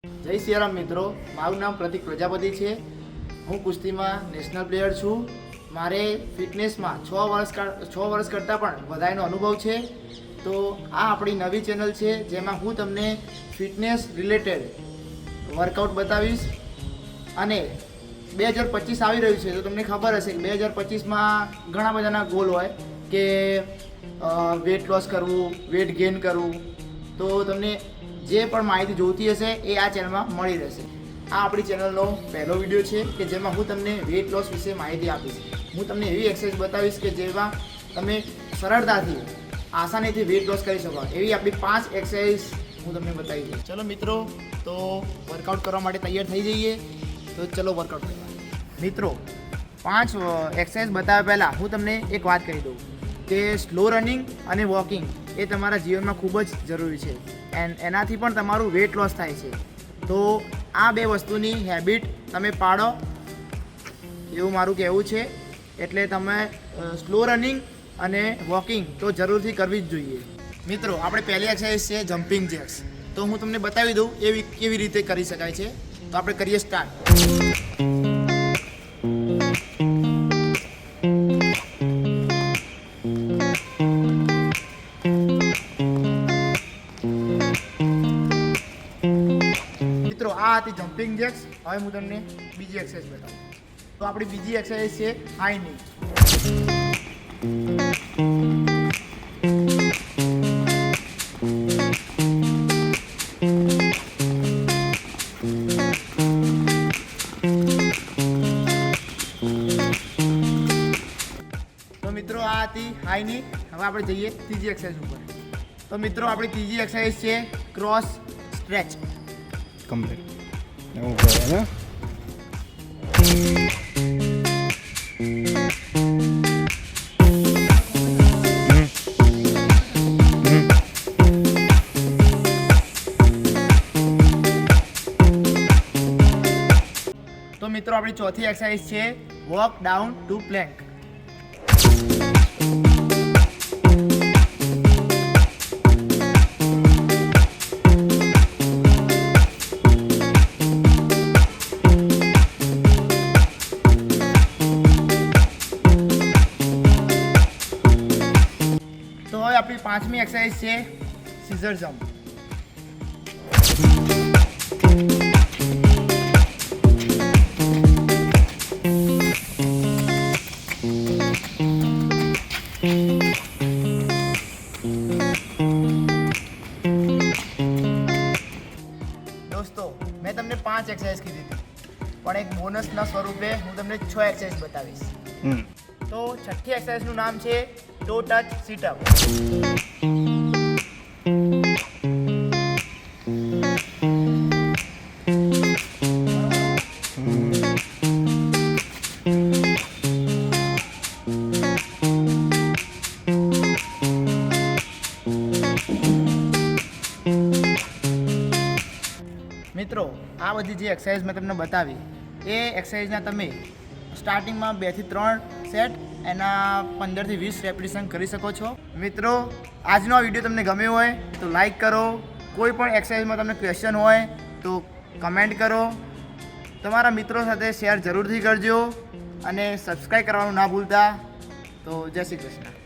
જય સિયારામ મિત્રો, મારું નામ પ્રતિક પ્રજાપતિ છે. હું કુસ્તીમાં નેશનલ પ્લેયર છું. મારે ફિટનેસમાં 6 વર્ષ કરતાં પણ વધારેનો અનુભવ છે. તો આ આપણી નવી ચેનલ છે જેમાં હું તમને ફિટનેસ રિલેટેડ વર્કઆઉટ બતાવીશ. અને 2025 આવી રહ્યું છે તો તમને ખબર હશે કે 2025માં ઘણા બધાના ગોલ હોય કે વેટ લોસ કરવું, વેટ ગેઇન કરવું. તો તમને જે પણ માહિતી જોઈતી હશે એ આ ચેનલમાં મળી રહેશે. આ આપણી ચેનલનો પહેલો વિડીયો છે કે જેમાં હું તમને વેટ લોસ વિશે માહિતી આપીશ. હું તમને એવી એક્સરસાઇઝ બતાવીશ કે જેમાં તમે સરળતાથી આસાનીથી વેટ લોસ કરી શકો. એવી આપણી 5 એક્સરસાઇઝ હું તમને બતાવી દઈશ. ચલો મિત્રો, તો વર્કઆઉટ કરવા માટે તૈયાર થઈ જઈએ. તો ચલો વર્કઆઉટ કરવા. મિત્રો, 5 એક્સરસાઇઝ બતાવ્યા પહેલાં હું તમને એક વાત કહી દઉં કે સ્લો રનિંગ અને વોકિંગ એ તમારા જીવનમાં ખૂબ જ જરૂરી છે. એનાથી પણ તમારું વેટ લોસ થાય છે. તો આ 2 વસ્તુની હેબિટ તમે પાડો એવું મારું કહેવું છે. એટલે તમે સ્લો રનિંગ અને વોકિંગ તો જરૂરથી કરવી જ જોઈએ. મિત્રો, આપણે પહેલી એક્સરસાઇઝ છે જમ્પિંગ જેક્સ. તો હું તમને બતાવી દઉં એવી કેવી રીતે કરી શકાય છે. તો આપણે કરીએ સ્ટાર્ટ. મિત્રો, આ હતી જમ્પિંગ જેક્સ. હવે હું તમને બીજી એક્સરસાઇઝ બતાવું. તો આપણી બીજી એક્સરસાઇઝ છે હાઈ ની. તો મિત્રો, આ હતી હાઈ ની. હવે આપણે જઈએ ત્રીજી એક્સરસાઇઝ ઉપર. તો મિત્રો, આપણી ત્રીજી એક્સરસાઇઝ છે ક્રોસ સ્ટ્રેચ. કમ્પ્લીટ એવું કરે ને. તો મિત્રો, આપણી ચોથી એક્સરસાઇઝ છે વોક ડાઉન ટુ પ્લેન્ક. તો હવે આપણી 5મી એક્સરસાઇઝ છે સીઝર જમ્પ. દોસ્તો, મેં તમને 5 એક્સરસાઇઝ કીધી હતી, પણ એક બોનસના સ્વરૂપે હું તમને 6 એક્સરસાઇઝ બતાવીશ. તો છઠ્ઠી એક્સરસાઇઝનું નામ છે ટો ટચ સીટઅપ. મિત્રો, આ બધી જે એક્સરસાઇઝ મેં તમને બતાવી એ એક્સરસાઇઝના તમે સ્ટાર્ટિંગમાં 2 થી 3 સેટ, એના 15 થી 20 રેપિટેશન કરી શકો છો. મિત્રો, આજનો આ વિડીયો તમને ગમ્યો હોય તો લાઈક કરો. કોઈ પણ એક્સરસાઇઝમાં તમને ક્વેશ્ચન હોય તો કમેન્ટ કરો. તમારા મિત્રો સાથે શેર જરૂરથી કરજો અને સબસ્ક્રાઈબ કરવાનું ના ભૂલતા. તો જય શ્રી કૃષ્ણ.